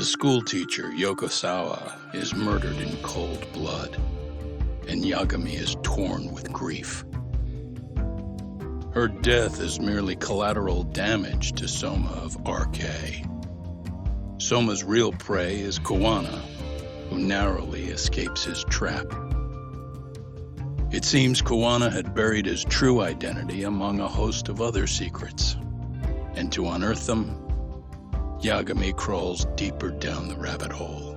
The schoolteacher, Yokosawa, is murdered in cold blood, and Yagami is torn with grief. Her death is merely collateral damage to Soma of RK. Soma's real prey is Kawana, who narrowly escapes his trap. It seems Kawana had buried his true identity among a host of other secrets, and to unearth them, Yagami crawls deeper down the rabbit hole.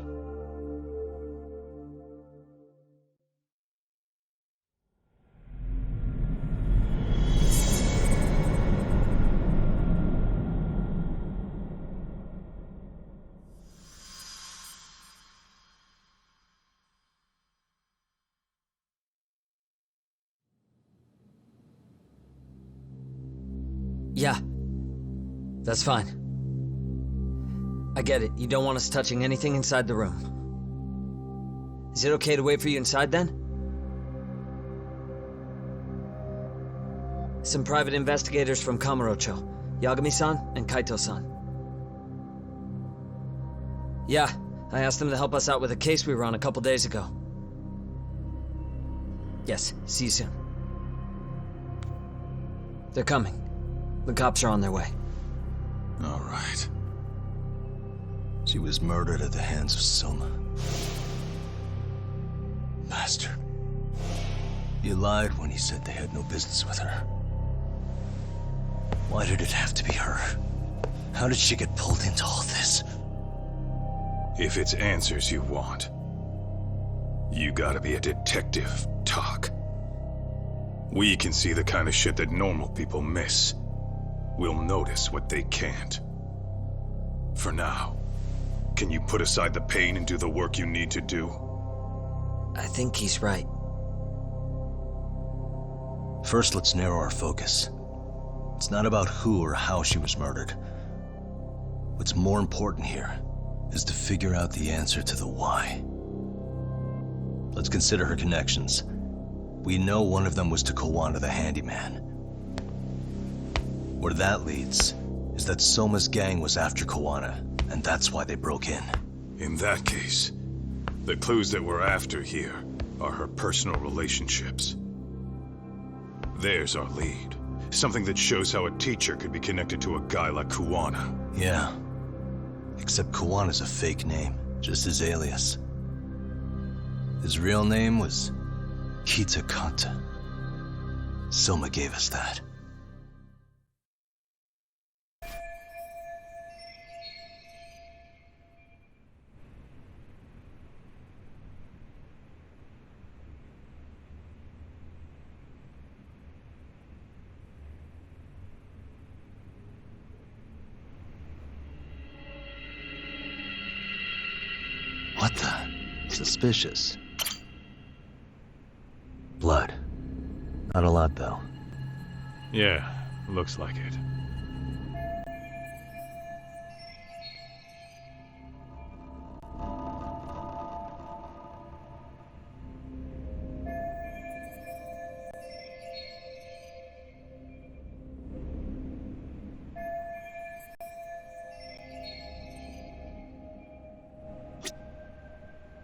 Yeah, that's fine. I get it, you don't want us touching anything inside the room. Is it okay to wait for you inside then? Some private investigators from Kamurocho, Yagami-san and Kaito-san. Yeah, I asked them to help us out with a case we were on a couple days ago. Yes, see you soon. They're coming. The cops are on their way. All right. She was murdered at the hands of Soma. Bastard. He lied when he said they had no business with her. Why did it have to be her? How did she get pulled into all this? If it's answers you want, you gotta be a detective, Talk. We can see the kind of shit that normal people miss. We'll notice what they can't. For now, can you put aside the pain and do the work you need to do? I think he's right. First, let's narrow our focus. It's not about who or how she was murdered. What's more important here is to figure out the answer to the why. Let's consider her connections. We know one of them was to Kawana the handyman. Where that leads is that Soma's gang was after Kawana, and that's why they broke in. In that case, the clues that we're after here are her personal relationships. There's our lead. Something that shows how a teacher could be connected to a guy like Kawana. Yeah. Except Kawana's a fake name, just his alias. His real name was Kitakata. Soma gave us that. What the? Suspicious. Blood. Not a lot, though. Yeah, looks like it.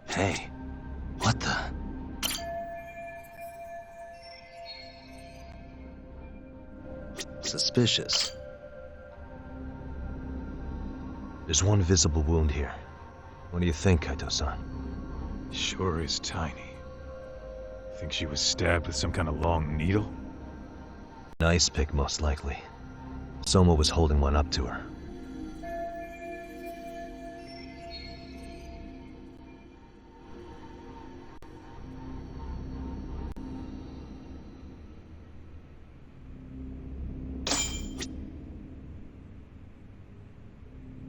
Hey, what the? Suspicious. There's one visible wound here. What do you think, Kaito-san? Sure is tiny. Think she was stabbed with some kind of long needle? An ice pick, most likely. Soma was holding one up to her.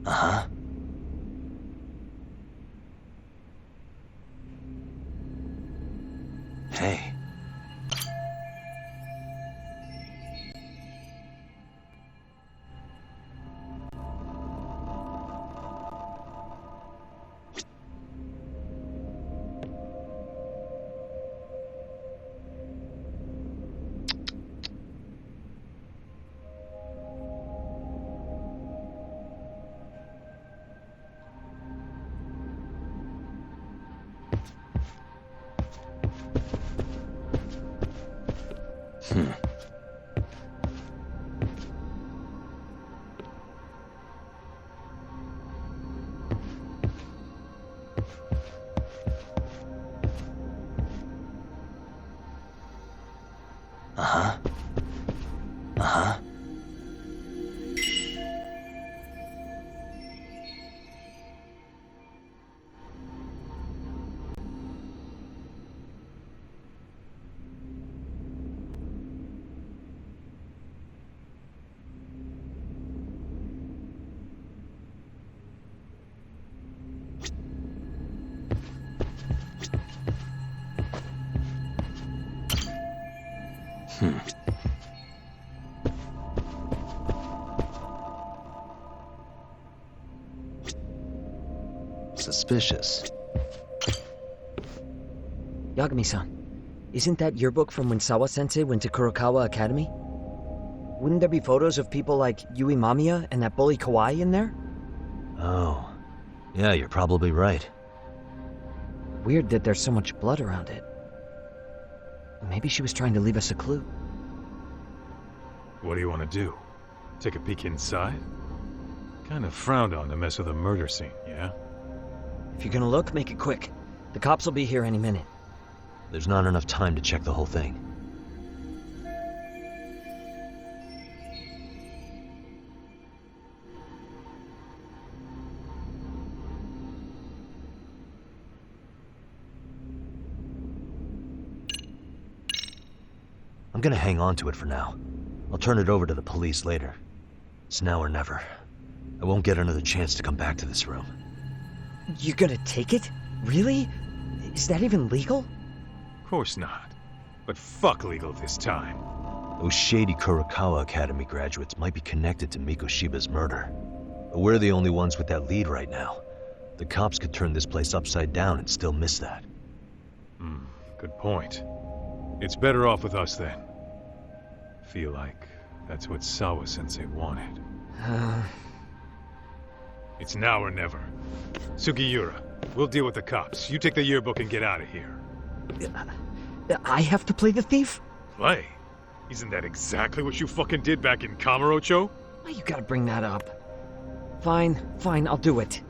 Uh-huh. Hey. Hmm. Uh-huh. Uh-huh. Hmm. Suspicious. Yagami-san, isn't that yearbook from when Sawa-sensei went to Kurokawa Academy? Wouldn't there be photos of people like Yui Mamiya and that bully Kawai in there? Oh. Yeah, you're probably right. Weird that there's so much blood around it. Maybe she was trying to leave us a clue. What do you want to do? Take a peek inside? Kind of frowned on to mess with a murder scene, yeah? If you're gonna look, make it quick. The cops will be here any minute. There's not enough time to check the whole thing. I'm gonna hang on to it for now. I'll turn it over to the police later. It's now or never. I won't get another chance to come back to this room. You're gonna take it? Really? Is that even legal? Of course not. But fuck legal this time. Those shady Kurokawa Academy graduates might be connected to Mikoshiba's murder. But we're the only ones with that lead right now. The cops could turn this place upside down and still miss that. Good point. It's better off with us then. Feel like that's what Sawa-sensei wanted. It's now or never. Sugiura, we'll deal with the cops. You take the yearbook and get out of here. I have to play the thief? Play? Isn't that exactly what you fucking did back in Kamurocho? Why you gotta bring that up? Fine, I'll do it.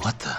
What the?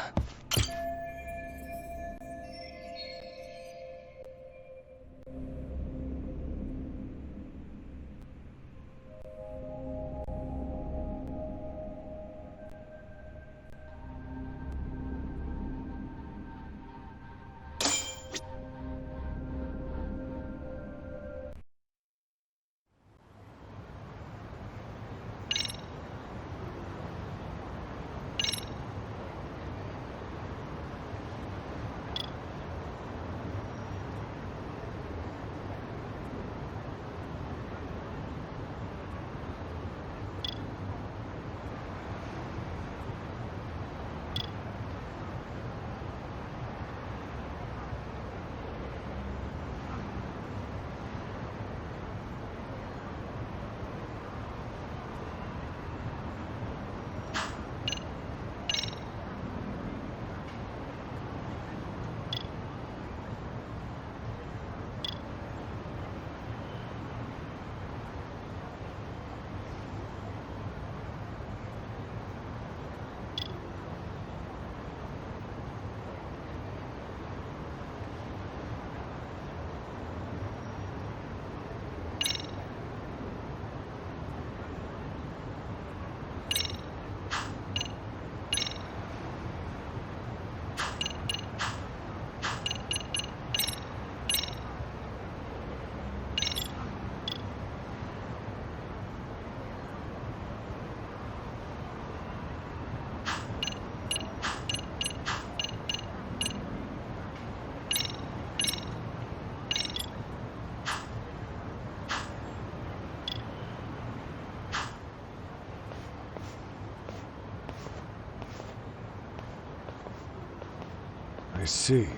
I see.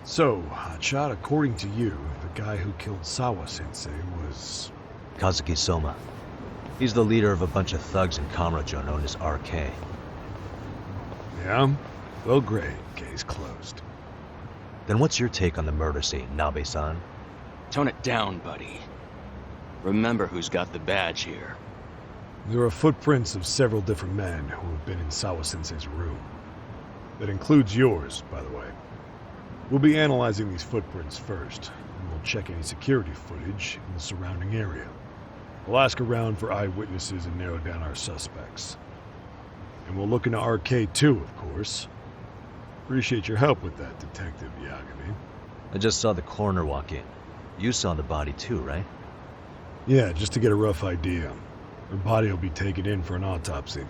So, Hotshot, according to you, the guy who killed Sawa-sensei was... Kazuki Soma. He's the leader of a bunch of thugs in Kamurocho known as RK. Yeah? Well, great. Case closed. Then what's your take on the murder scene, Nabe-san? Tone it down, buddy. Remember who's got the badge here. There are footprints of several different men who have been in Sawa-sensei's room. That includes yours, by the way. We'll be analyzing these footprints first, and we'll check any security footage in the surrounding area. We'll ask around for eyewitnesses and narrow down our suspects. And we'll look into RK too, of course. Appreciate your help with that, Detective Yagami. I just saw the coroner walk in. You saw the body too, right? Yeah, just to get a rough idea. Her body will be taken in for an autopsy.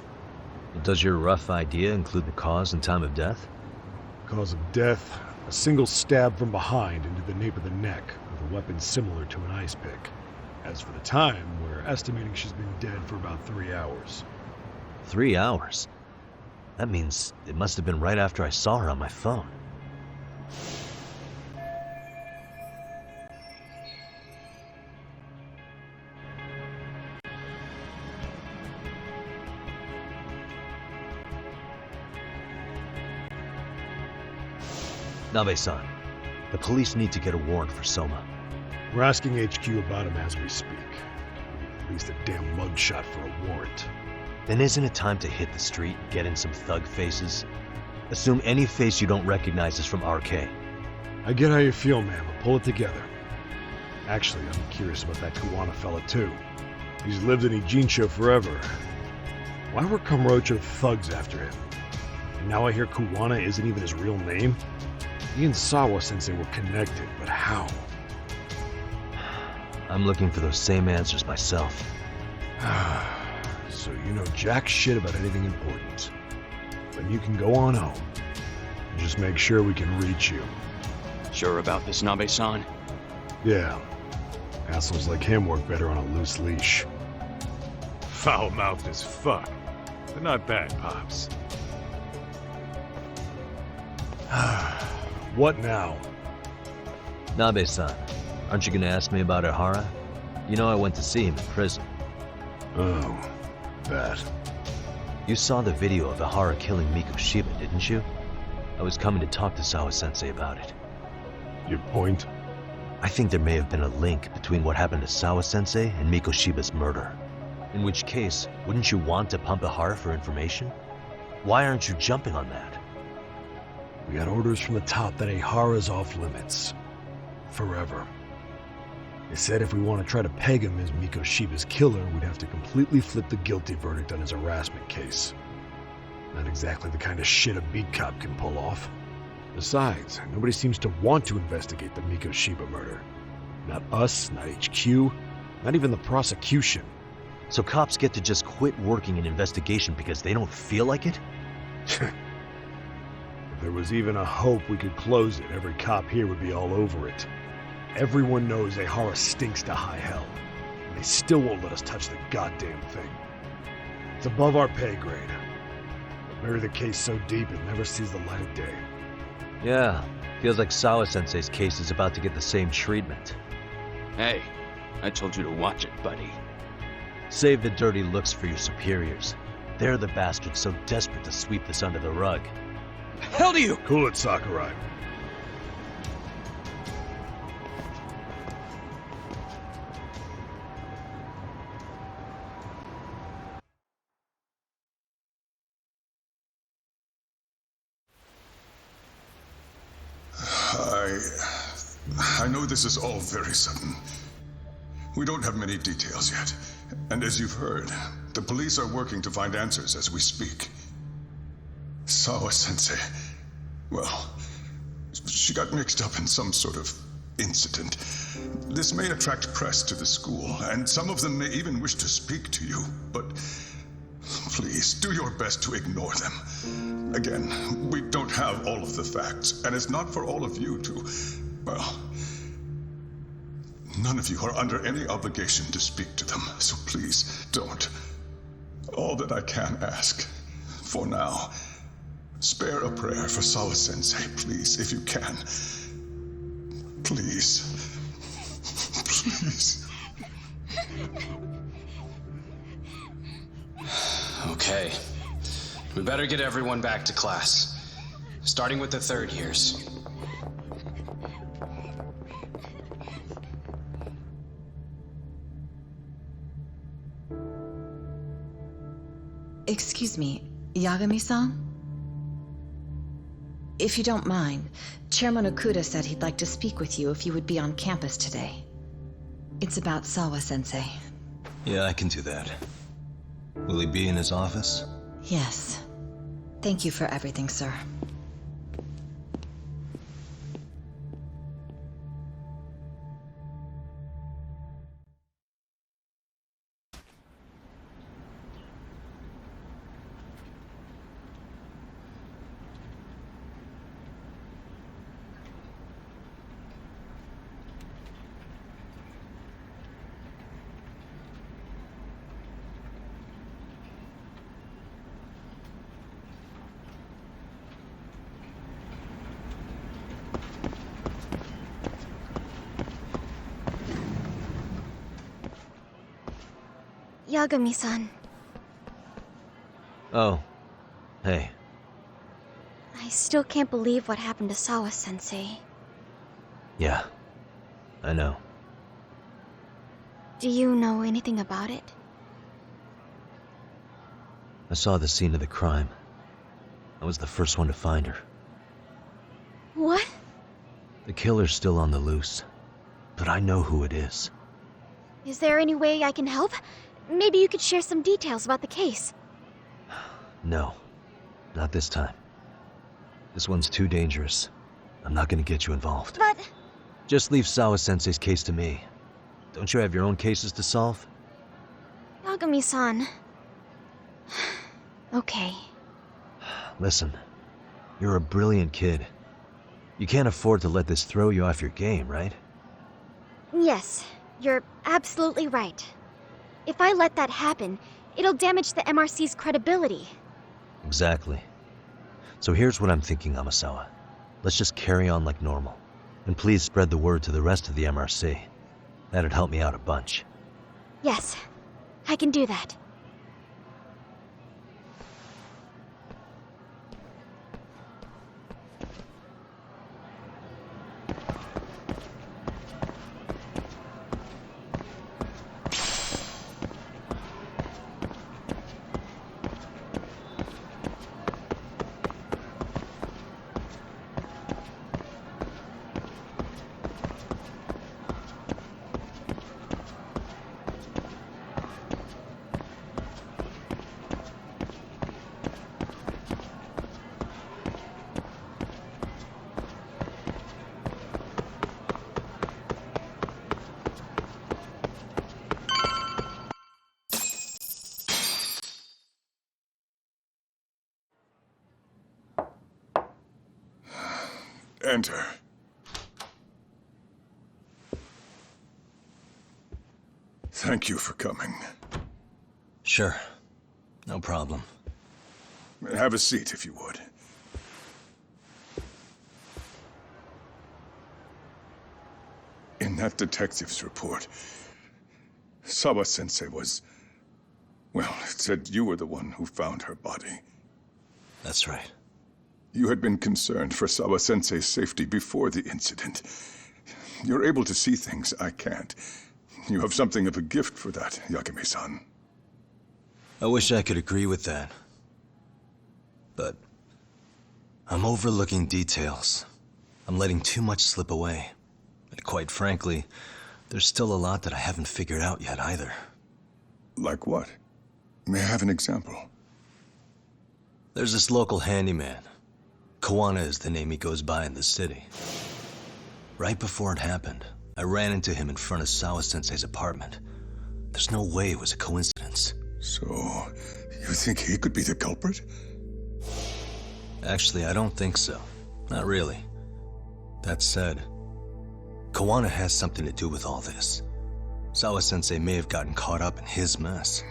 Does your rough idea include the cause and time of death? Cause of death, a single stab from behind into the nape of the neck with a weapon similar to an ice pick. As for the time, we're estimating she's been dead for about 3 hours. 3 hours? That means it must have been right after I saw her on my phone. Nabe-san, the police need to get a warrant for Soma. We're asking HQ about him as we speak. We need at least a damn mugshot for a warrant. Then isn't it time to hit the street, get in some thug faces? Assume any face you don't recognize is from RK. I get how you feel, man, but pull it together. Actually, I'm curious about that Kuwana fella too. He's lived in Ijincho forever. Why were Kamurocho thugs after him? And now I hear Kuwana isn't even his real name? He and Sawa-sensei were connected, but how? I'm looking for those same answers myself. So you know jack shit about anything important. Then you can go on home. And just make sure we can reach you. Sure about this, Nabe-san? Yeah. Assholes like him work better on a loose leash. Foul-mouthed as fuck. But not bad, Pops. What now? Nabe-san, aren't you gonna ask me about Ihara? You know I went to see him in prison. Oh, that. You saw the video of Ihara killing Miko Shiba, didn't you? I was coming to talk to Sawa-sensei about it. Your point? I think there may have been a link between what happened to Sawa-sensei and Miko Shiba's murder. In which case, wouldn't you want to pump Ihara for information? Why aren't you jumping on that? We got orders from the top that Ihara's off limits. Forever. They said if we want to try to peg him as Miko Shiba's killer, we'd have to completely flip the guilty verdict on his harassment case. Not exactly the kind of shit a beat cop can pull off. Besides, nobody seems to want to investigate the Miko Shiba murder. Not us, not HQ, not even the prosecution. So cops get to just quit working an investigation because they don't feel like it? If there was even a hope we could close it, every cop here would be all over it. Everyone knows Ihara stinks to high hell, and they still won't let us touch the goddamn thing. It's above our pay grade. We'll bury the case so deep it never sees the light of day. Yeah, feels like Sawa-sensei's case is about to get the same treatment. Hey, I told you to watch it, buddy. Save the dirty looks for your superiors. They're the bastards so desperate to sweep this under the rug. Hell do you? Cool it, Sakurai. I know this is all very sudden. We don't have many details yet. And as you've heard, the police are working to find answers as we speak. Sawa-sensei, well, she got mixed up in some sort of incident. This may attract press to the school, and some of them may even wish to speak to you, but please do your best to ignore them. Again, we don't have all of the facts, and it's not for all of you to, well, none of you are under any obligation to speak to them, so please don't. All that I can ask, for now, Spare a prayer for Sawa-sensei, please, if you can. Please. Please. Okay. We better get everyone back to class. Starting with the third years. Excuse me, Yagami-san? If you don't mind, Chairman Okuda said he'd like to speak with you if you would be on campus today. It's about Sawa-sensei. Yeah, I can do that. Will he be in his office? Yes. Thank you for everything, sir. Yagami-san, Oh. Hey. I still can't believe what happened to Sawa-sensei. Yeah. I know. Do you know anything about it? I saw the scene of the crime. I was the first one to find her. What? The killer's still on the loose. But I know who it is. Is there any way I can help? Maybe you could share some details about the case. No. Not this time. This one's too dangerous. I'm not gonna get you involved. But... Just leave Sawa-sensei's case to me. Don't you have your own cases to solve? Yagami-san... Okay. Listen. You're a brilliant kid. You can't afford to let this throw you off your game, right? Yes, you're absolutely right. If I let that happen, it'll damage the MRC's credibility. Exactly. So here's what I'm thinking, Amasawa. Let's just carry on like normal. And please spread the word to the rest of the MRC. That'd help me out a bunch. Yes, I can do that. Enter. Thank you for coming. Sure. No problem. Have a seat, if you would. In that detective's report, Sawa-sensei was... Well, it said you were the one who found her body. That's right. You had been concerned for Sawa-sensei's safety before the incident. You're able to see things I can't. You have something of a gift for that, Yagami-san. I wish I could agree with that. But... I'm overlooking details. I'm letting too much slip away. And quite frankly, there's still a lot that I haven't figured out yet either. Like what? May I have an example? There's this local handyman. Kawana is the name he goes by in the city. Right before it happened, I ran into him in front of Sawa-sensei's apartment. There's no way it was a coincidence. So, you think he could be the culprit? Actually, I don't think so. Not really. That said, Kawana has something to do with all this. Sawa-sensei may have gotten caught up in his mess.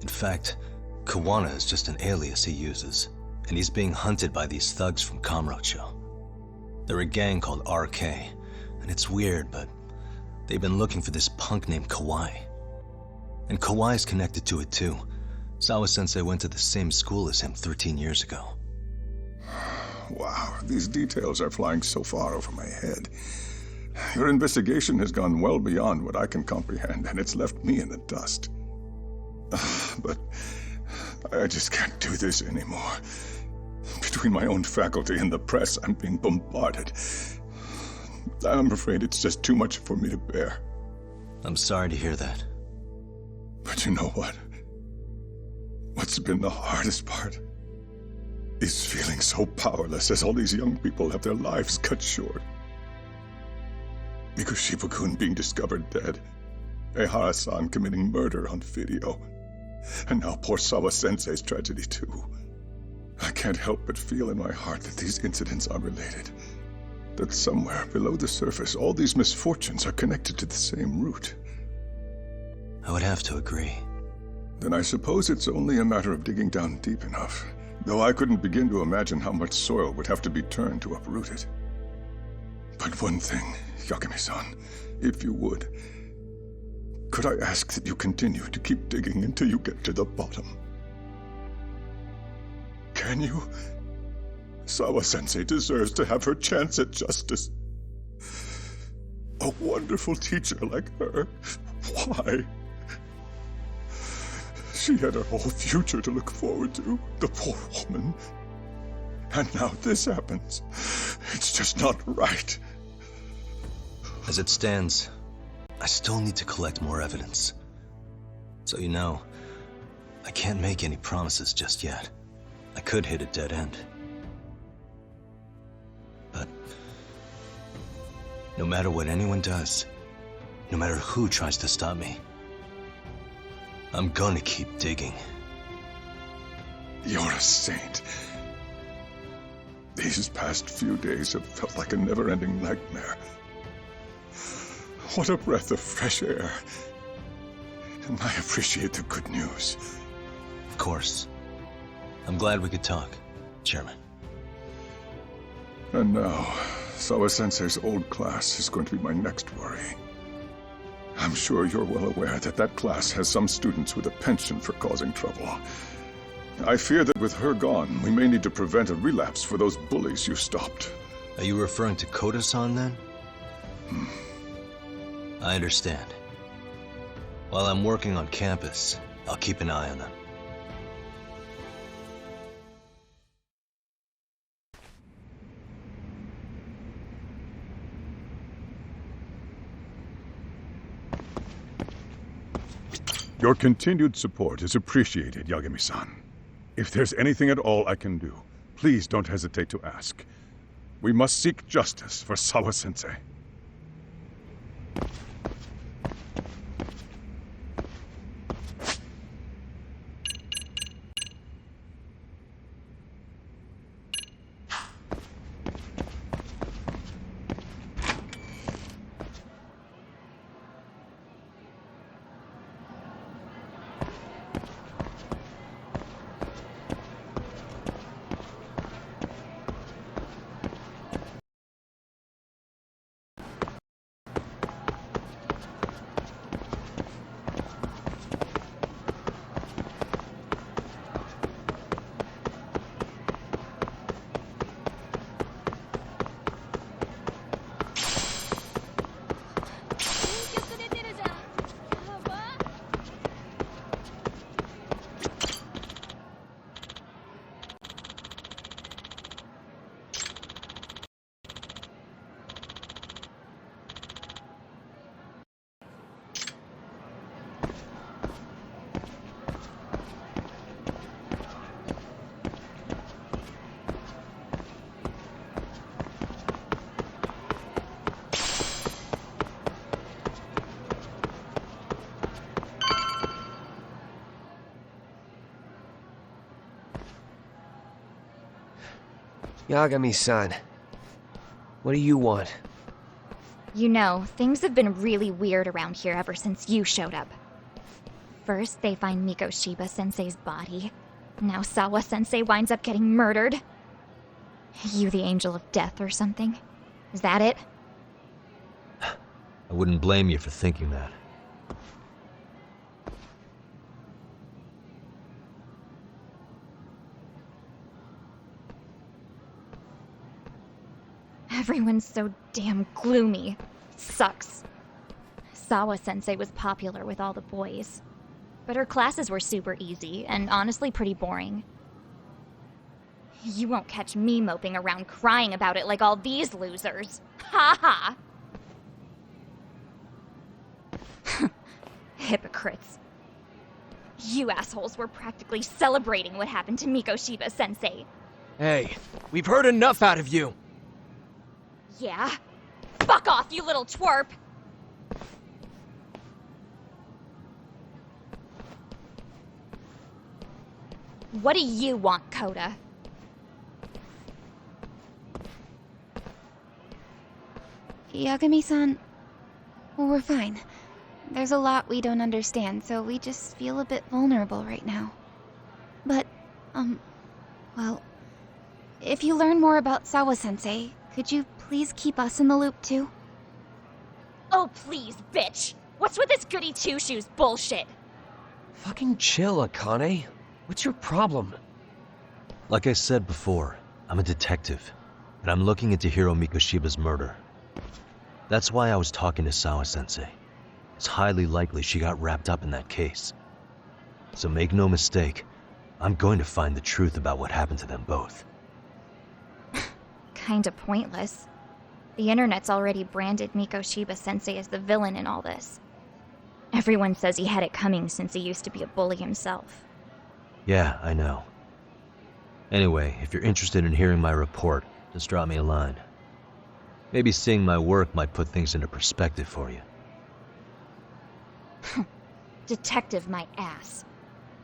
In fact, Kawana is just an alias he uses. and he's being hunted by these thugs from Kamurocho. They're a gang called RK, and it's weird, but they've been looking for this punk named Kawai. And Kawai's connected to it too. Sawa-sensei went to the same school as him 13 years ago. Wow, these details are flying so far over my head. Your investigation has gone well beyond what I can comprehend, and it's left me in the dust. But I just can't do this anymore. Between my own faculty and the press, I'm being bombarded. I'm afraid it's just too much for me to bear. I'm sorry to hear that. But you know what? What's been the hardest part is feeling so powerless as all these young people have their lives cut short. Mikoshiba-kun being discovered dead, Ehara-san committing murder on video, and now poor Sawa-sensei's tragedy too. I can't help but feel in my heart that these incidents are related. That somewhere below the surface, all these misfortunes are connected to the same root. I would have to agree. Then I suppose it's only a matter of digging down deep enough, though I couldn't begin to imagine how much soil would have to be turned to uproot it. But one thing, Yagami-san, if you would, could I ask that you continue to keep digging until you get to the bottom? Can you? Sawa-sensei deserves to have her chance at justice. A wonderful teacher like her. Why? She had her whole future to look forward to, the poor woman. And now this happens. It's just not right. As it stands, I still need to collect more evidence. So you know, I can't make any promises just yet. I could hit a dead end. But no matter what anyone does, no matter who tries to stop me, I'm gonna keep digging. You're a saint. These past few days have felt like a never-ending nightmare. What a breath of fresh air. And I appreciate the good news. Of course. I'm glad we could talk, Chairman. And now, Sawa-sensei's old class is going to be my next worry. I'm sure you're well aware that that class has some students with a penchant for causing trouble. I fear that with her gone, we may need to prevent a relapse for those bullies you stopped. Are you referring to Koda-san then? I understand. While I'm working on campus, I'll keep an eye on them. Your continued support is appreciated, Yagami-san. If there's anything at all I can do, please don't hesitate to ask. We must seek justice for Sawa-sensei. Yagami-san, what do you want? You know, things have been really weird around here ever since you showed up. First, they find Mikoshiba-sensei's body. Now Sawa-sensei winds up getting murdered. You the angel of death or something? Is that it? I wouldn't blame you for thinking that. Everyone's so damn gloomy. It sucks. Sawa-sensei was popular with all the boys. But her classes were super easy, and honestly pretty boring. You won't catch me moping around crying about it like all these losers. Ha ha! Hypocrites. You assholes were practically celebrating what happened to Mikoshiba-sensei. Hey, we've heard enough out of you! Yeah? Fuck off, you little twerp! What do you want, Coda? Yagami-san, we're fine. There's a lot we don't understand, so we just feel a bit vulnerable right now. But, well, if you learn more about Sawa-sensei, could you please keep us in the loop too? Oh please, bitch! What's with this goody two-shoes bullshit? Fucking chill, Akane. What's your problem? Like I said before, I'm a detective, and I'm looking into Hiro Mikoshiba's murder. That's why I was talking to Sawa-sensei. It's highly likely she got wrapped up in that case. So make no mistake, I'm going to find the truth about what happened to them both. Kinda pointless. The internet's already branded Mikoshiba-sensei as the villain in all this. Everyone says he had it coming since he used to be a bully himself. Yeah, I know. Anyway, if you're interested in hearing my report, just drop me a line. Maybe seeing my work might put things into perspective for you. Detective my ass.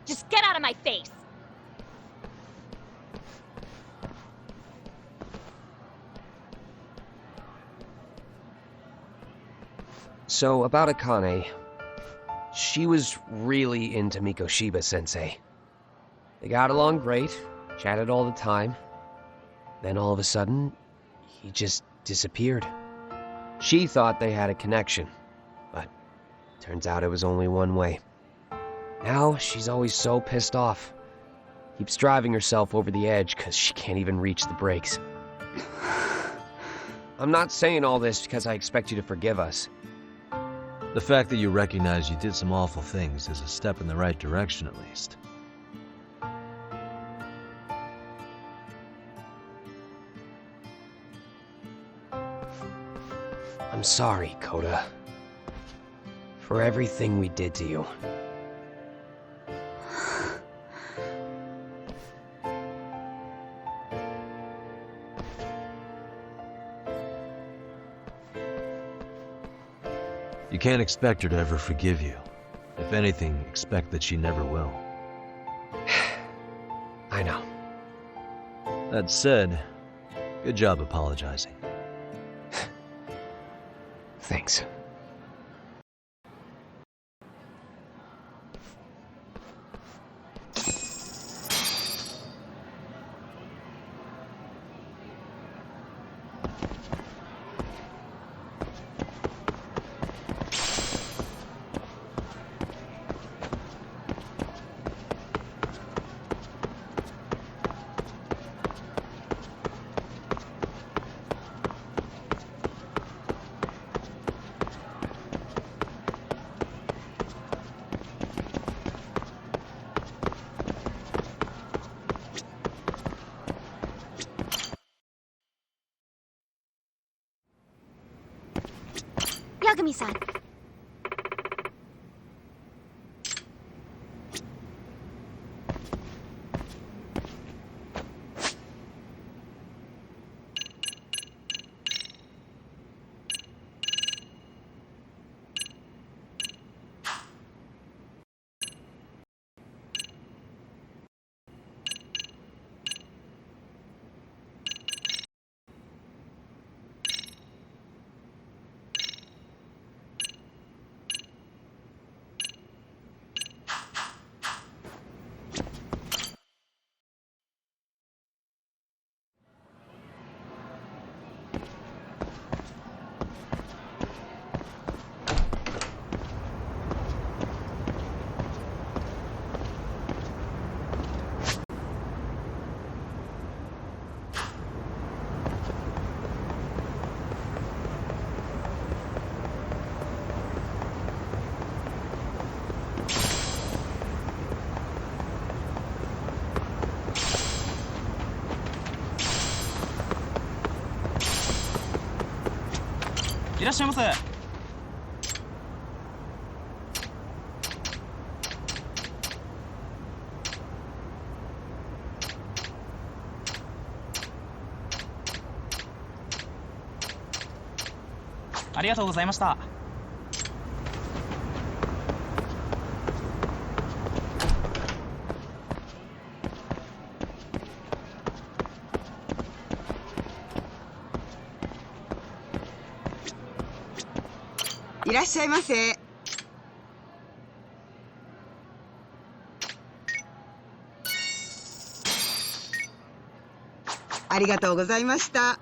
Just get out of my face! So, about Akane. She was really into Mikoshiba-sensei. They got along great, chatted all the time. Then all of a sudden, he just disappeared. She thought they had a connection, but turns out it was only one way. Now she's always so pissed off. Keeps driving herself over the edge because she can't even reach the brakes. I'm not saying all this because I expect you to forgive us. The fact that you recognize you did some awful things is a step in the right direction, at least. I'm sorry, Coda. For everything we did to you. You can't expect her to ever forgive you. If anything, expect that she never will. I know. That said, good job apologizing. Thanks. Yagami-san. いらっしゃいませ。ありがとうございました。いらっしゃいませ。ありがとうございました。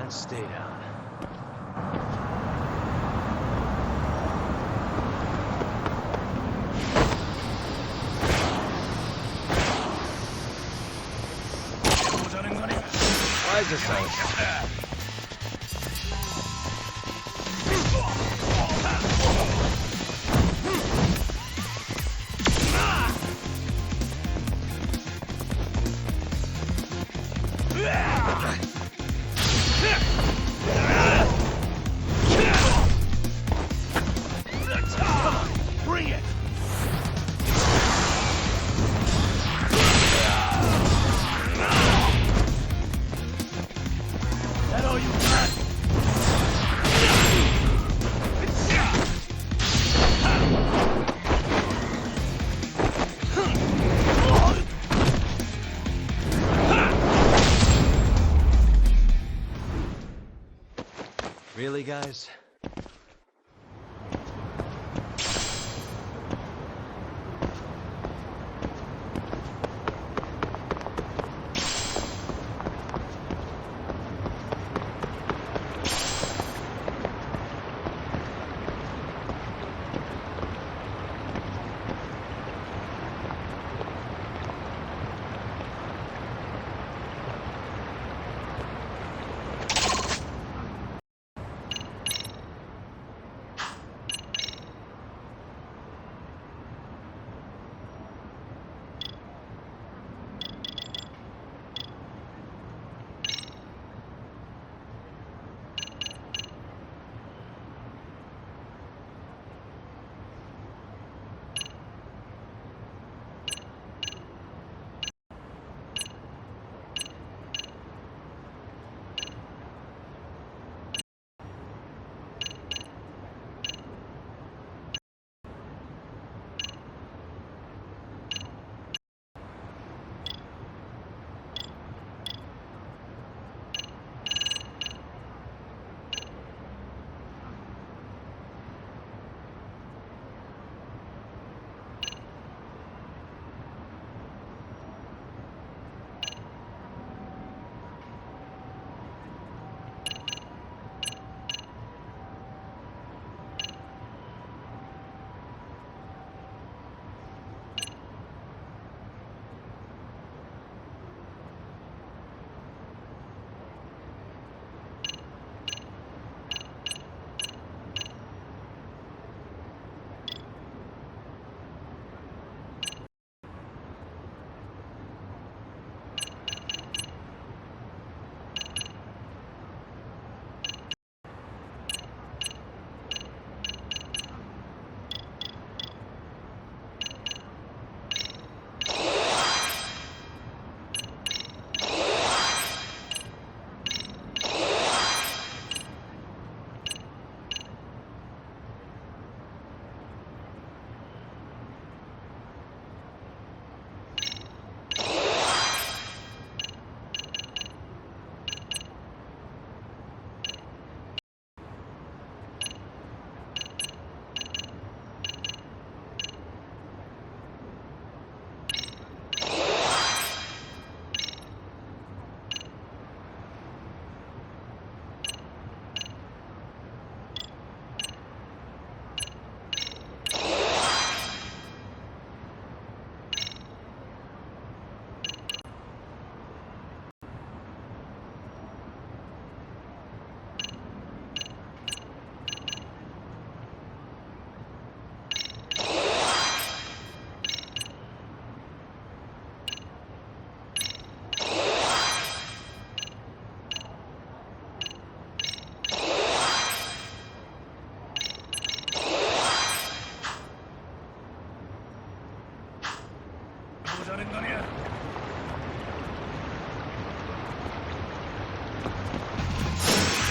Stay down. Why is this so? ready, guys?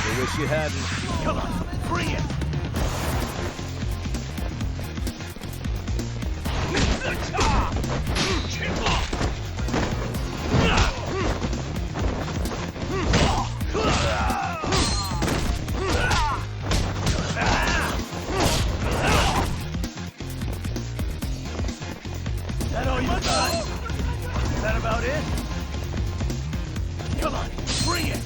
I wish you hadn't. Come on, bring it! Is that all you got? Is that about it? Come on, bring it!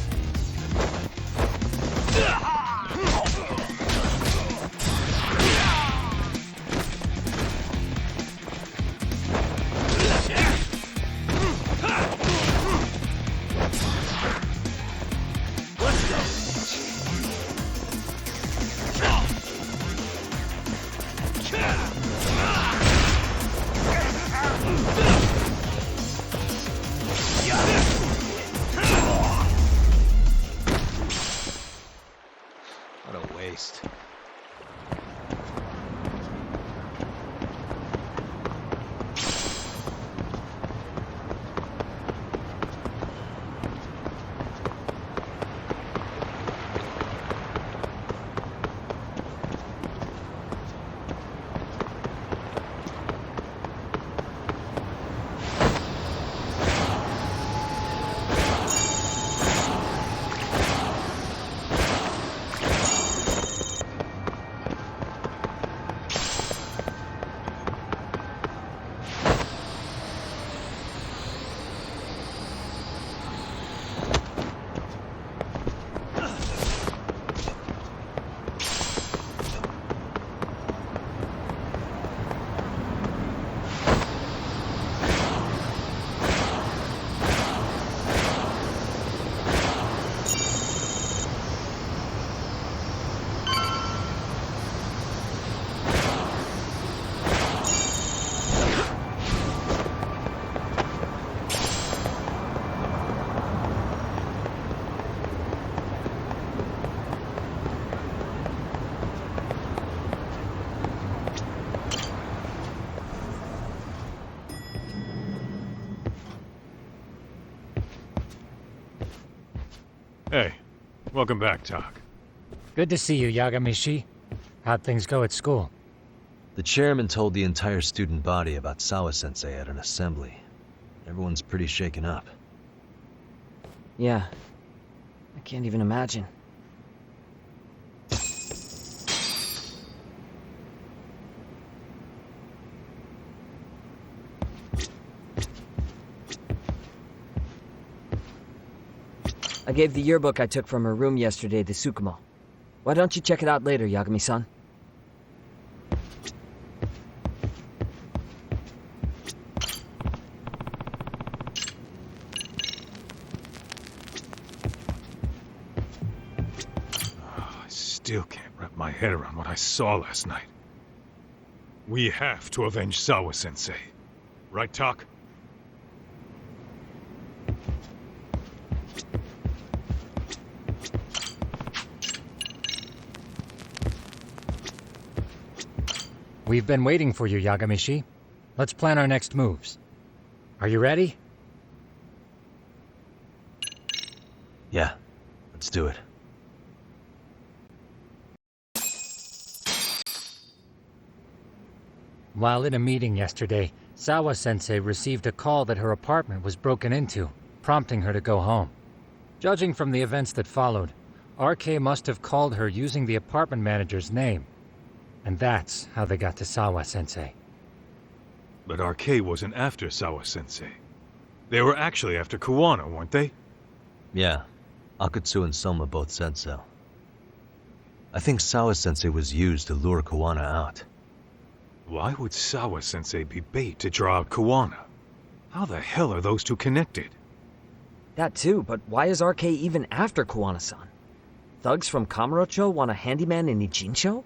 Welcome back, Tak. Good to see you, Yagamishi. How'd things go at school? The chairman told the entire student body about Sawa-sensei at an assembly. Everyone's pretty shaken up. Yeah. I can't even imagine. I gave the yearbook I took from her room yesterday to Tsukumo. Why don't you check it out later, Yagami-san? I still can't wrap my head around what I saw last night. We have to avenge Sawa-sensei. Right, Tak? We've been waiting for you, Yagamishi. Let's plan our next moves. Are you ready? Yeah, let's do it. While in a meeting yesterday, Sawa-sensei received a call that her apartment was broken into, prompting her to go home. Judging from the events that followed, RK must have called her using the apartment manager's name. And that's how they got to Sawa-sensei. But RK wasn't after Sawa-sensei. They were actually after Kuwana, weren't they? Yeah, Akutsu and Soma both said so. I think Sawa-sensei was used to lure Kuwana out. Why would Sawa-sensei be bait to draw out Kuwana? How the hell are those two connected? That too, but why is RK even after Kuwana-san? Thugs from Kamurocho want a handyman in Ijincho?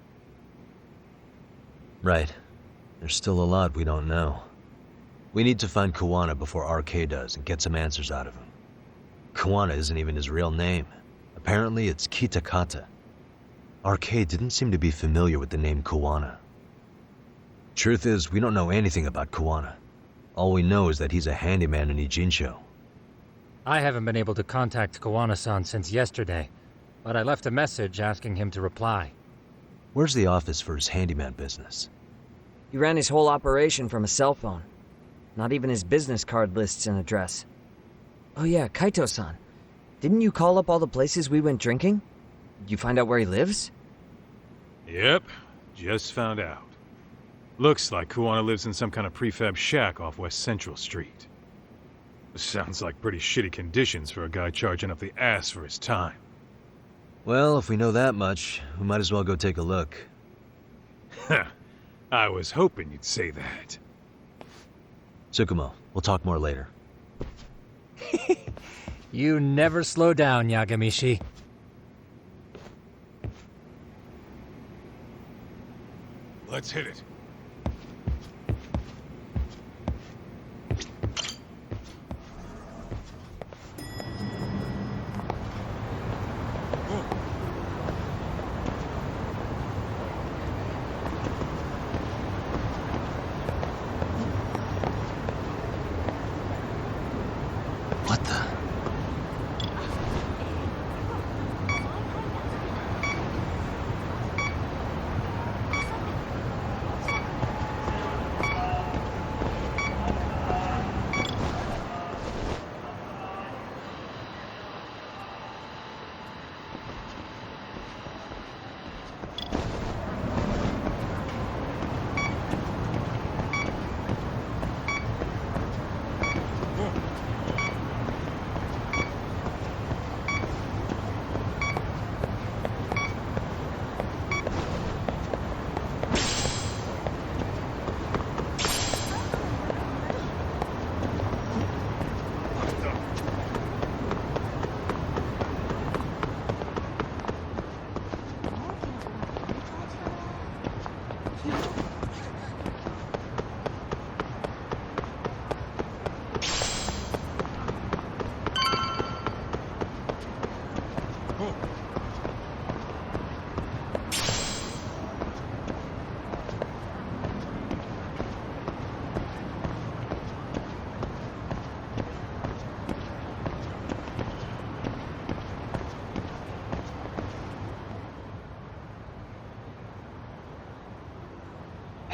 Right. There's still a lot we don't know. We need to find Kuwana before RK does and get some answers out of him. Kuwana isn't even his real name. Apparently it's Kitakata. RK didn't seem to be familiar with the name Kuwana. Truth is, we don't know anything about Kuwana. All we know is that he's a handyman in Ijincho. I haven't been able to contact Kuwana-san since yesterday, but I left a message asking him to reply. Where's the office for his handyman business? He ran his whole operation from a cell phone. Not even his business card lists an address. Oh yeah, Kaito-san. Didn't you call up all the places we went drinking? Did you find out where he lives? Yep, just found out. Looks like Kuwana lives in some kind of prefab shack off West Central Street. Sounds like pretty shitty conditions for a guy charging up the ass for his time. Well, if we know that much, we might as well go take a look. I was hoping you'd say that. Tsukumo, we'll talk more later. You never slow down, Yagamishi. Let's hit it. What the?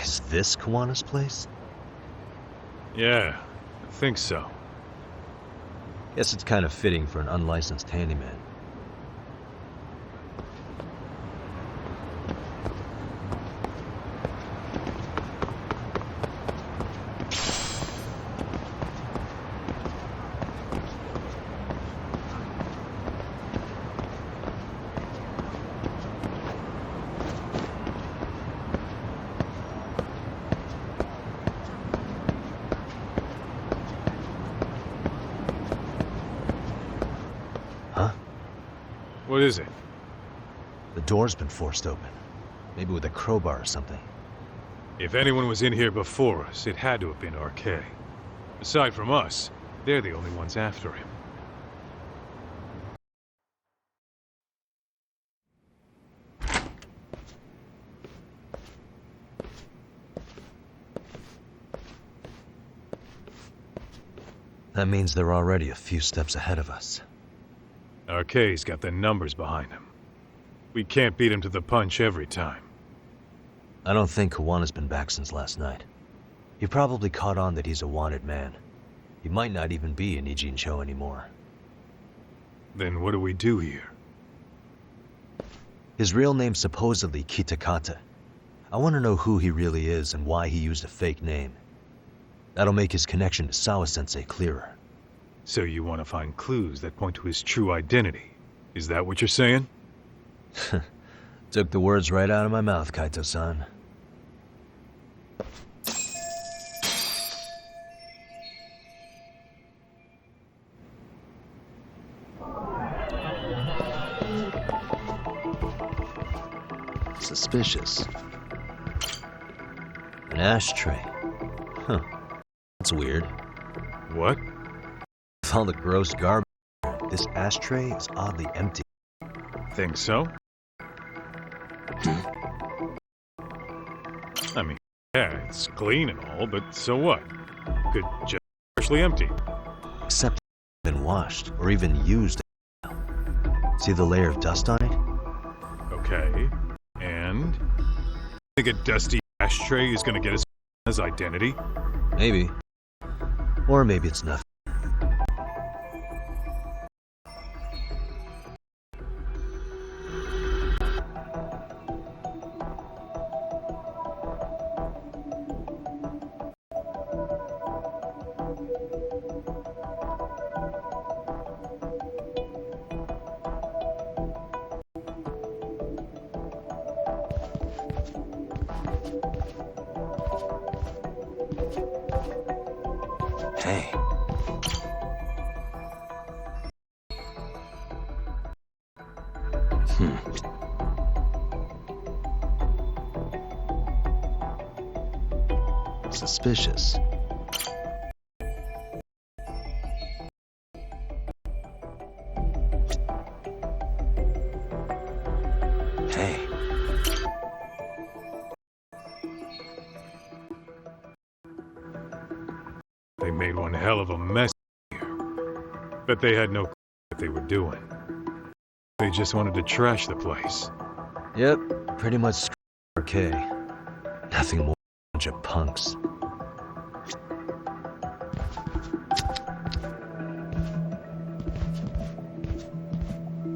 Is this Kawana's place? Yeah, I think so. Guess it's kind of fitting for an unlicensed handyman. What is it? The door's been forced open. Maybe with a crowbar or something. If anyone was in here before us, it had to have been RK. Aside from us, they're the only ones after him. That means they're already a few steps ahead of us. RK's got the numbers behind him. We can't beat him to the punch every time. I don't think Kawana's been back since last night. He probably caught on that he's a wanted man. He might not even be in Ijincho anymore. Then what do we do here? His real name's supposedly Kitakata. I want to know who he really is and why he used a fake name. That'll make his connection to Sawa-sensei clearer. So you want to find clues that point to his true identity? Is that what you're saying? Took the words right out of my mouth, Kaito-san. Suspicious. An ashtray. Huh. That's weird. What? With all the gross garbage, this ashtray is oddly empty. Think so? I mean, yeah, it's clean and all, but so what? Could just be partially empty. Except it's been washed, or even used. See the layer of dust on it? Okay, and? Think a dusty ashtray is gonna get us his identity? Maybe. Or maybe it's nothing. Hey. Suspicious. Hey. They made one hell of a mess here. Bet they had no clue what they were doing. They just wanted to trash the place. Yep, pretty much RK. Nothing more than a bunch of punks.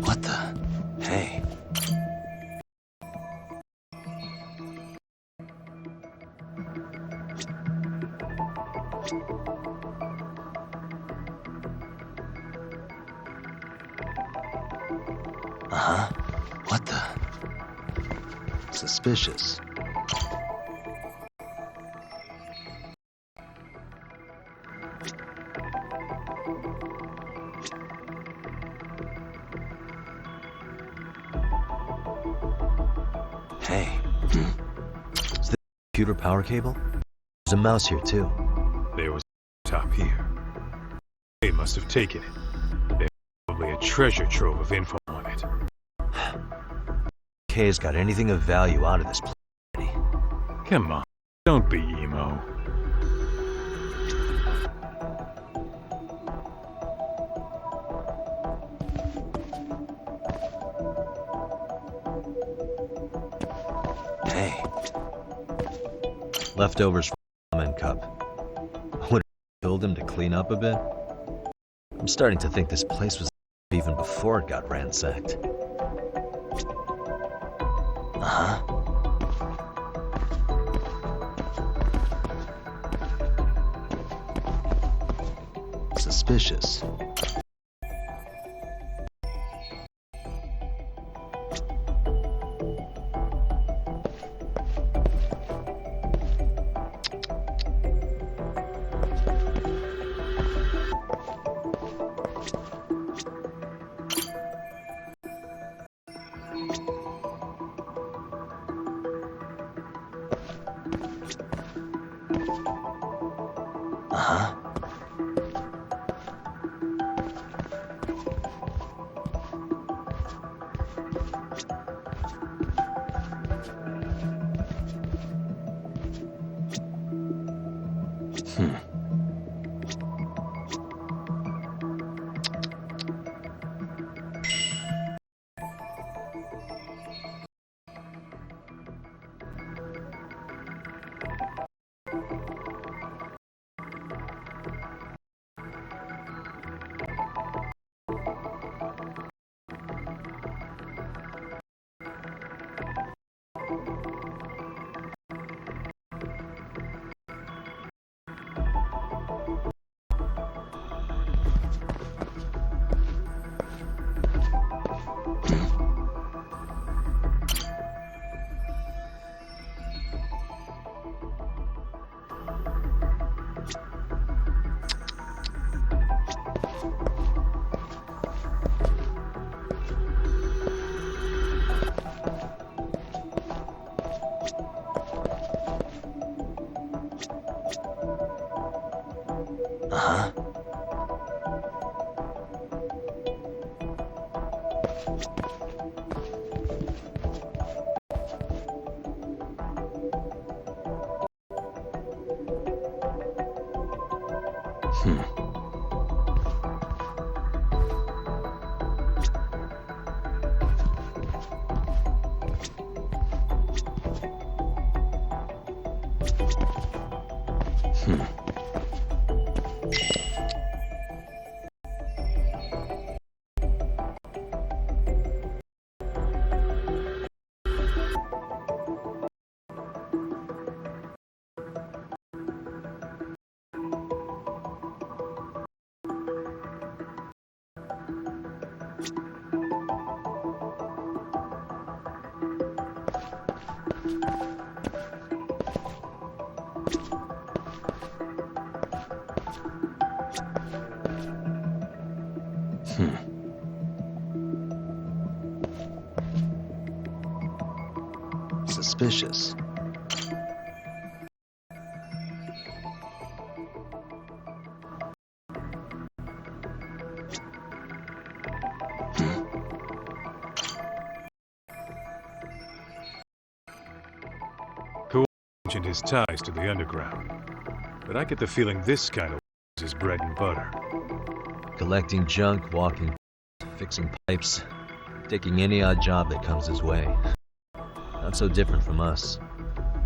What the? Hey. Uh-huh. What the? Suspicious. Hey. Is this a computer power cable? There's a mouse here, too. There was a top here. They must have taken it. There's probably a treasure trove of info on it. K's got anything of value out of this place. Come on, don't be emo. Hey. Leftovers from the ramen cup. I would have killed him to clean up a bit. I'm starting to think this place was even before it got ransacked. Uh-huh. Suspicious. Uh-huh. Uh-huh. Suspicious. Cool mentioned his ties to the underground, but I get the feeling this kind of is his bread and butter. Collecting junk, walking, fixing pipes, taking any odd job that comes his way. Not so different from us.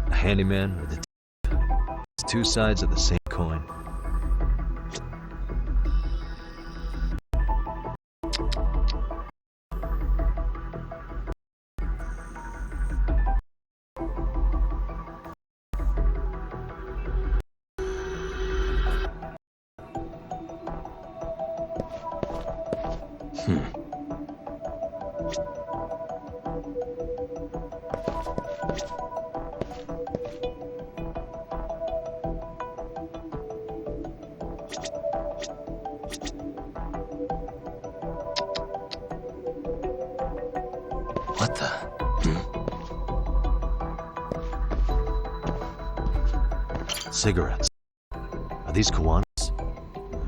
A handyman, a detective. It's two sides of the same coin. What the? Cigarettes. Are these Kiwanis?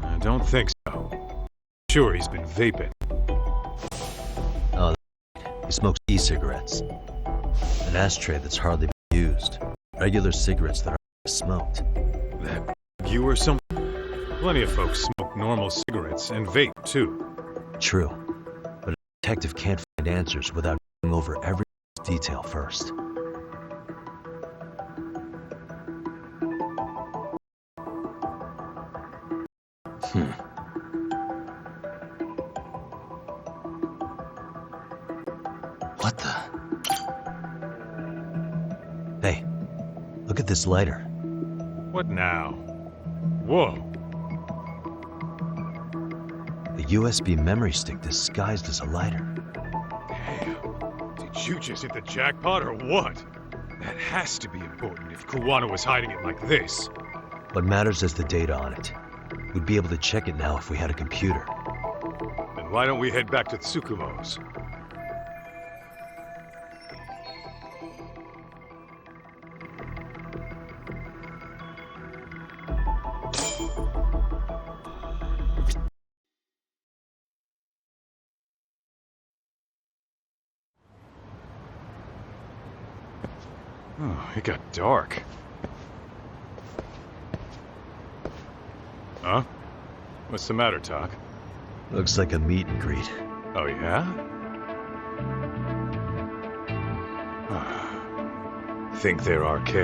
I don't think so. Sure, he's been vaping. Oh, he smokes e-cigarettes. An ashtray that's hardly been used. Regular cigarettes that are smoked. That you or something? Plenty of folks smoke normal cigarettes and vape, too. True. But a detective can't find answers without going over every detail first. What the? Hey, look at this lighter. What now? Whoa. A USB memory stick disguised as a lighter. Damn. Did you just hit the jackpot or what? That has to be important if Kuwano was hiding it like this. What matters is the data on it. We'd be able to check it now if we had a computer. Then why don't we head back to Tsukumo's? Oh, it got dark. Huh? What's the matter, Tak? Looks like a meet and greet. Oh, yeah? Think they're RK?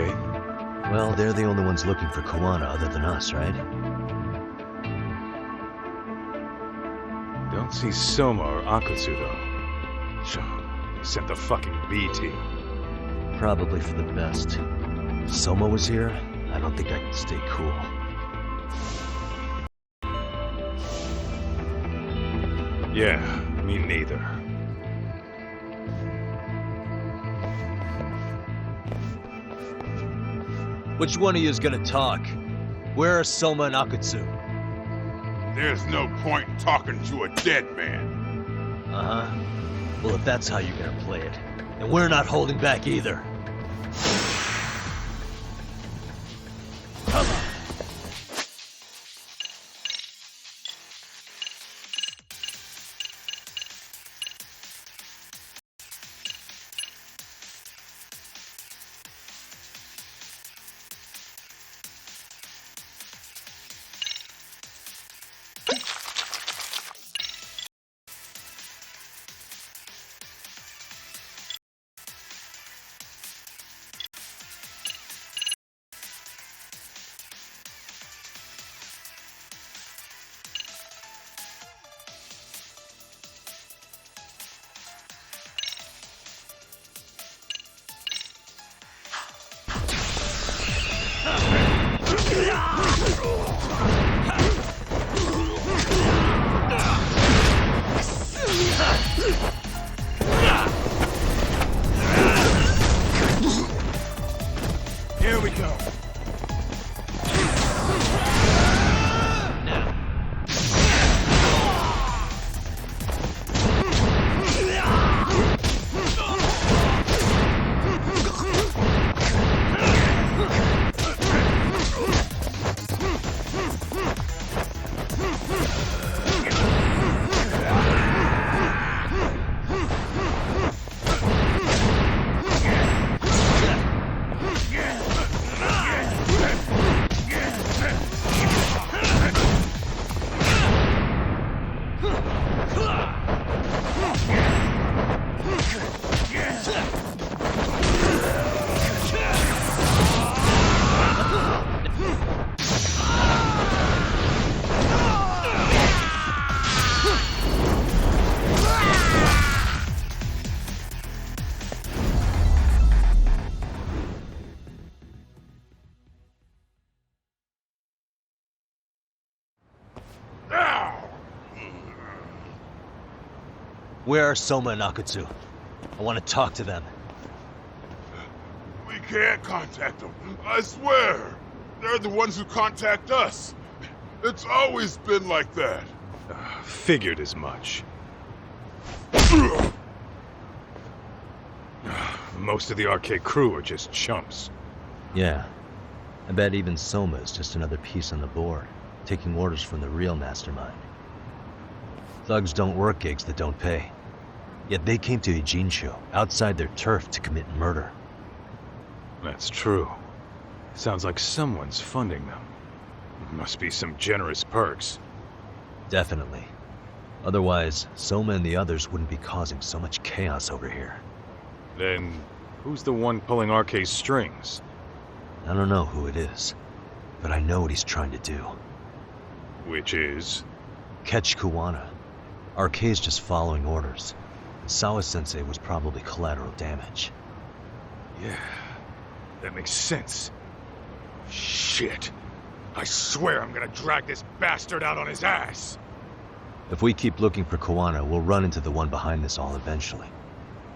Well, they're the only ones looking for Kuwano other than us, right? Don't see Soma or Akutsu, though. They sent the fucking B team. Probably for the best. If Soma was here, I don't think I could stay cool. Yeah, me neither. Which one of you is gonna talk? Where are Soma and Akutsu? There's no point in talking to a dead man. Uh-huh. Well, if that's how you're gonna play it, then we're not holding back either. Come on. Here we go. Where are Soma and Akutsu? I want to talk to them. We can't contact them. I swear. They're the ones who contact us. It's always been like that. Figured as much. Most of the RK crew are just chumps. Yeah. I bet even Soma is just another piece on the board, taking orders from the real mastermind. Thugs don't work gigs that don't pay. Yet they came to Ijincho, outside their turf, to commit murder. That's true. Sounds like someone's funding them. Must be some generous perks. Definitely. Otherwise, Soma and the others wouldn't be causing so much chaos over here. Then, who's the one pulling RK's strings? I don't know who it is, but I know what he's trying to do. Which is? Catch Kuwana. RK's just following orders. Sawa-sensei was probably collateral damage. Yeah, that makes sense. Shit. I swear I'm gonna drag this bastard out on his ass! If we keep looking for Kuwana, we'll run into the one behind this all eventually.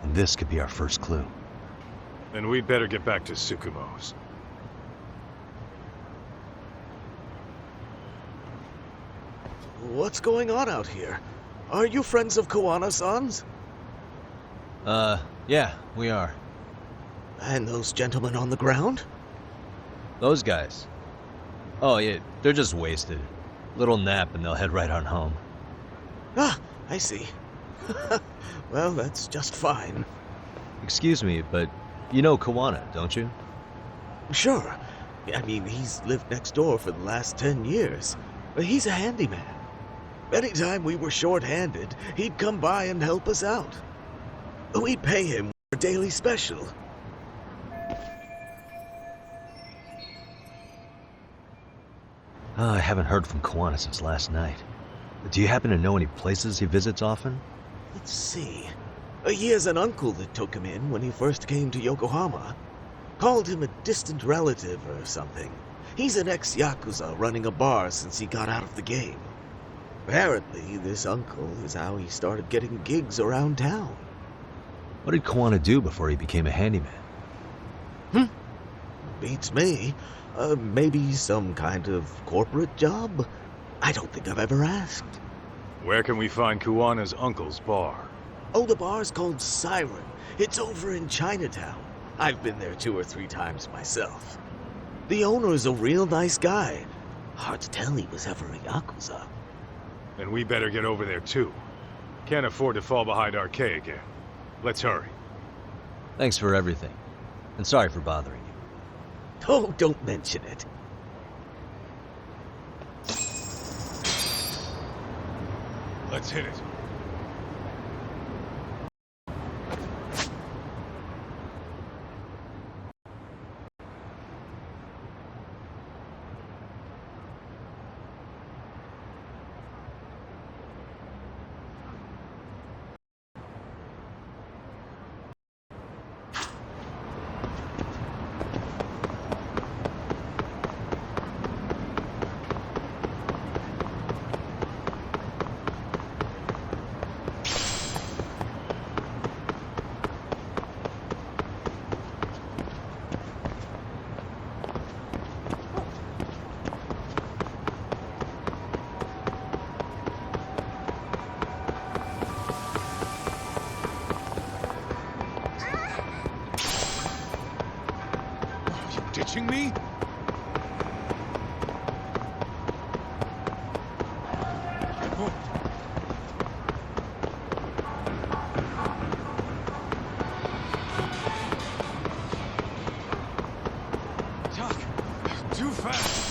And this could be our first clue. Then we'd better get back to Tsukumo's. What's going on out here? Are you friends of Kuwana-san's? Yeah, we are. And those gentlemen on the ground? Those guys? Oh, yeah, they're just wasted. Little nap and they'll head right on home. Ah, I see. Well, that's just fine. Excuse me, but you know Kuwana, don't you? Sure. I mean, he's lived next door for the last 10 years. He's a handyman. Anytime we were short-handed, he'd come by and help us out. We'd pay him a daily special. I haven't heard from Kuwana since last night. Do you happen to know any places he visits often? Let's see. He has an uncle that took him in when he first came to Yokohama. Called him a distant relative or something. He's an ex-Yakuza running a bar since he got out of the game. Apparently, this uncle is how he started getting gigs around town. What did Kuwana do before he became a handyman? Beats me. Maybe some kind of corporate job? I don't think I've ever asked. Where can we find Kuwana's uncle's bar? Oh, the bar's called Siren. It's over in Chinatown. I've been there 2 or 3 times myself. The owner's a real nice guy. Hard to tell he was ever a Yakuza. Then we better get over there too. Can't afford to fall behind RK again. Let's hurry. Thanks for everything. And sorry for bothering you. Oh, don't mention it. Let's hit it. Ditching me? Doc, too fast.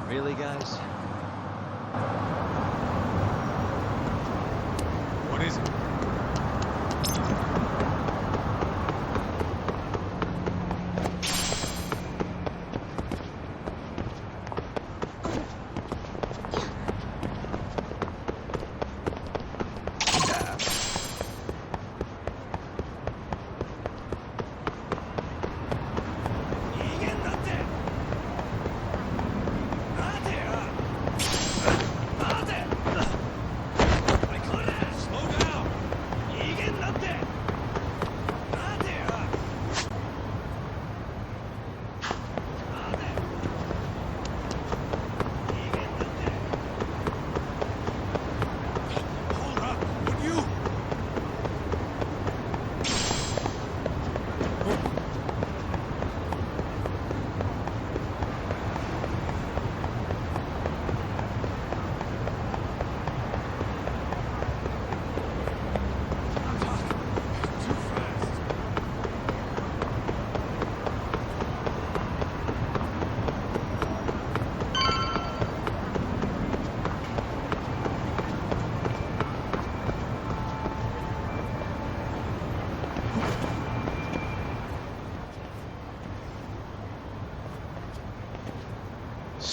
Really, guys? What is it?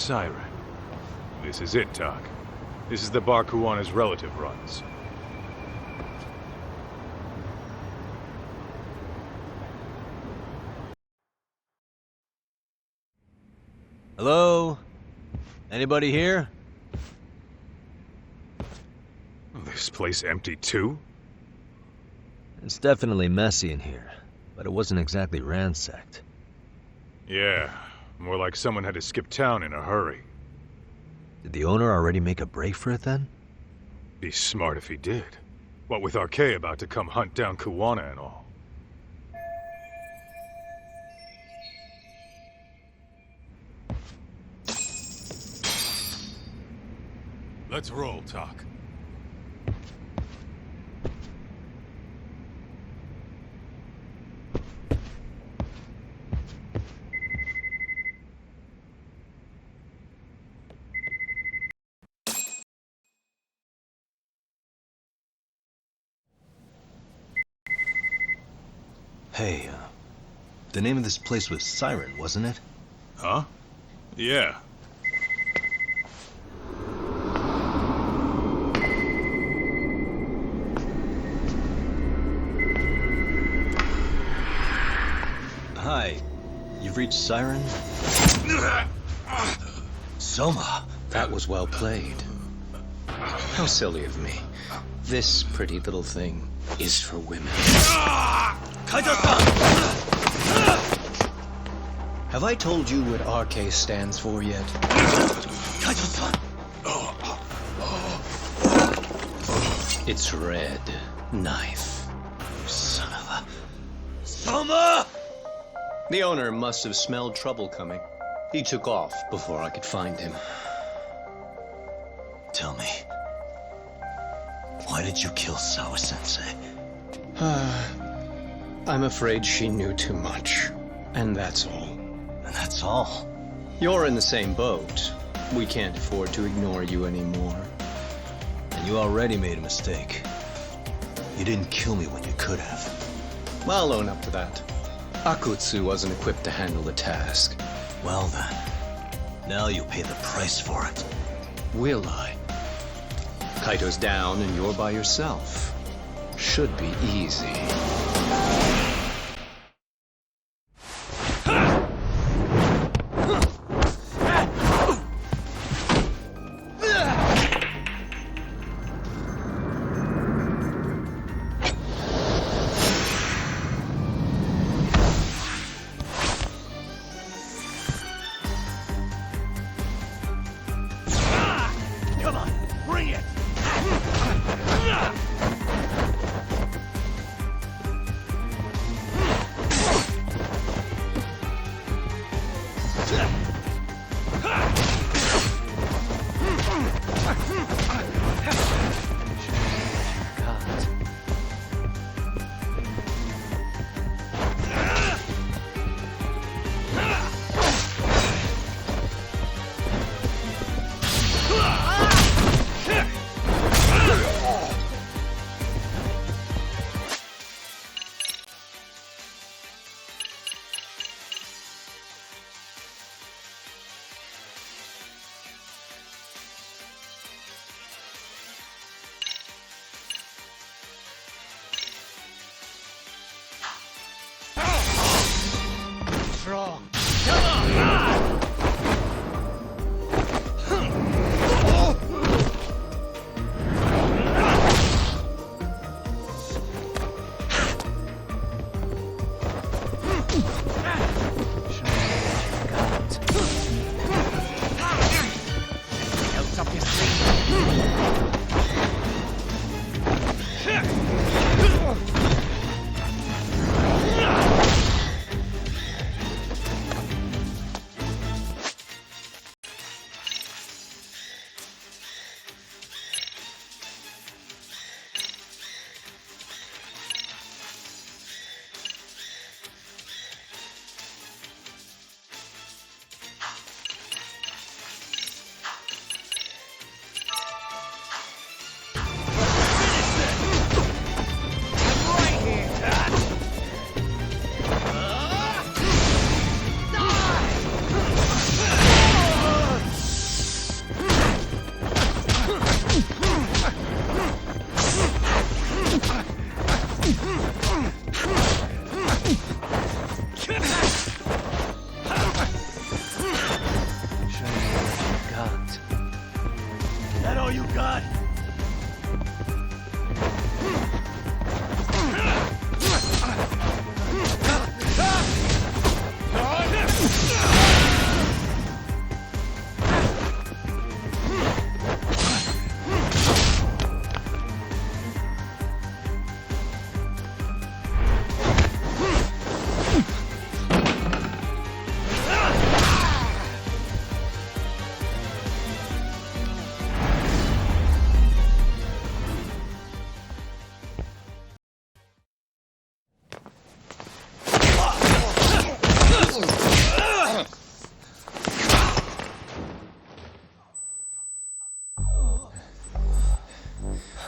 Siren. This is it, Doc. This is the bar Kuwana's relative runs. Hello? Anybody here? This place empty too? It's definitely messy in here, but it wasn't exactly ransacked. Yeah, more like someone had to skip town in a hurry. Did the owner already make a break for it then? Be smart if he did. What with RK about to come hunt down Kuwana and all. Let's roll, Talk. Hey, the name of this place was Siren, wasn't it? Huh? Yeah. Hi, you've reached Siren? Soma! That was well played. How silly of me. This pretty little thing is for women. Have I told you what RK stands for yet? It's red knife. Son of a... Soma! The owner must have smelled trouble coming. He took off before I could find him. Tell me, why did you kill Sawa-sensei? I'm afraid she knew too much. And that's all. And that's all? You're in the same boat. We can't afford to ignore you anymore. And you already made a mistake. You didn't kill me when you could have. I'll own up to that. Akutsu wasn't equipped to handle the task. Well then, now you'll pay the price for it. Will I? Kaito's down and you're by yourself. Should be easy. Come on, bring it!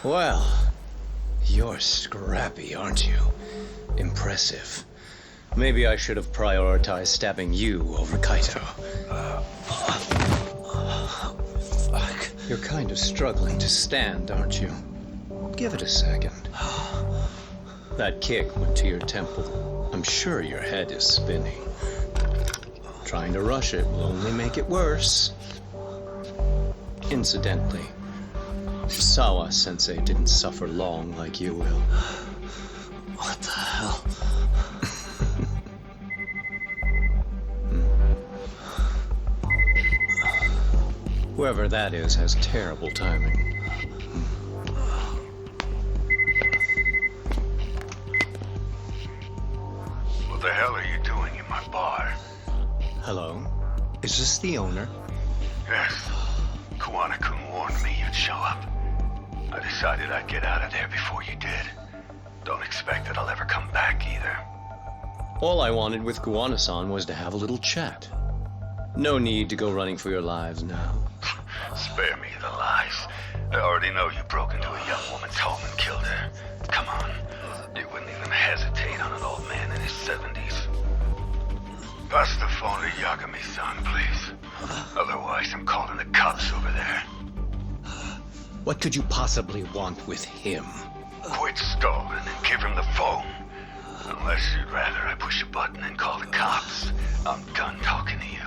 Well, you're scrappy, aren't you? Impressive. Maybe I should have prioritized stabbing you over Kaito. Fuck. You're kind of struggling to stand, aren't you? Give it a second. That kick went to your temple. I'm sure your head is spinning. Trying to rush it will only make it worse. Incidentally, Sawa-sensei didn't suffer long like you will. What the hell? Whoever that is has terrible timing. What the hell are you doing in my bar? Hello? Is this the owner? Yes. Kuwana-kun warned me you'd show up. I decided I'd get out of there before you did. Don't expect that I'll ever come back either. All I wanted with Kuwana-san was to have a little chat. No need to go running for your lives now. Spare me the lies. I already know you broke into a young woman's home and killed her. Come on. You wouldn't even hesitate on an old man in his 70s. Pass the phone to Yagami-san, please. Otherwise, I'm calling the cops over there. What could you possibly want with him? Quit stalling and give him the phone. Unless you'd rather I push a button and call the cops. I'm done talking to you.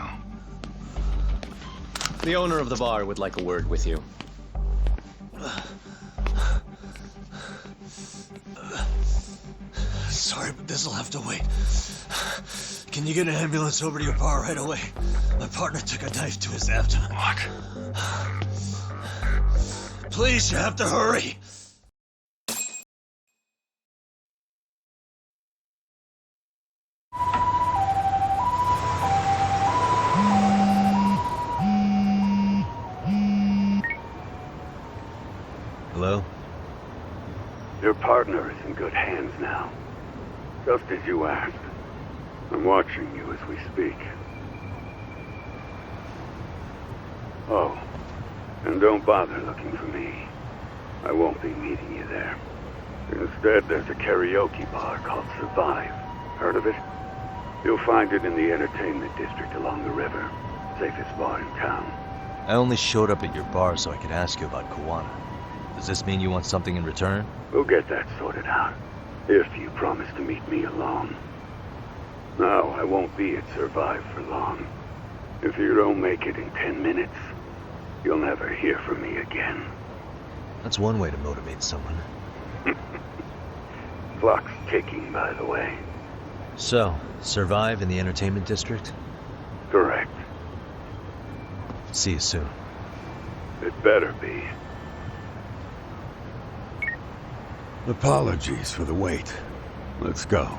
The owner of the bar would like a word with you. Sorry, but this'll have to wait. Can you get an ambulance over to your bar right away? My partner took a knife to his abdomen. What? Please, you have to hurry. Hello? Your partner is in good hands now. Just as you asked. I'm watching you as we speak. Oh, and don't bother looking for me. I won't be meeting you there. Instead, there's a karaoke bar called Survive. Heard of it? You'll find it in the entertainment district along the river. Safest bar in town. I only showed up at your bar so I could ask you about Kuwana. Does this mean you want something in return? We'll get that sorted out. If you promise to meet me alone. No, I won't be at Survive for long. If you don't make it in 10 minutes, you'll never hear from me again. That's one way to motivate someone. Clock's ticking, by the way. So, Survive in the entertainment district? Correct. See you soon. It better be. Apologies for the wait. Let's go.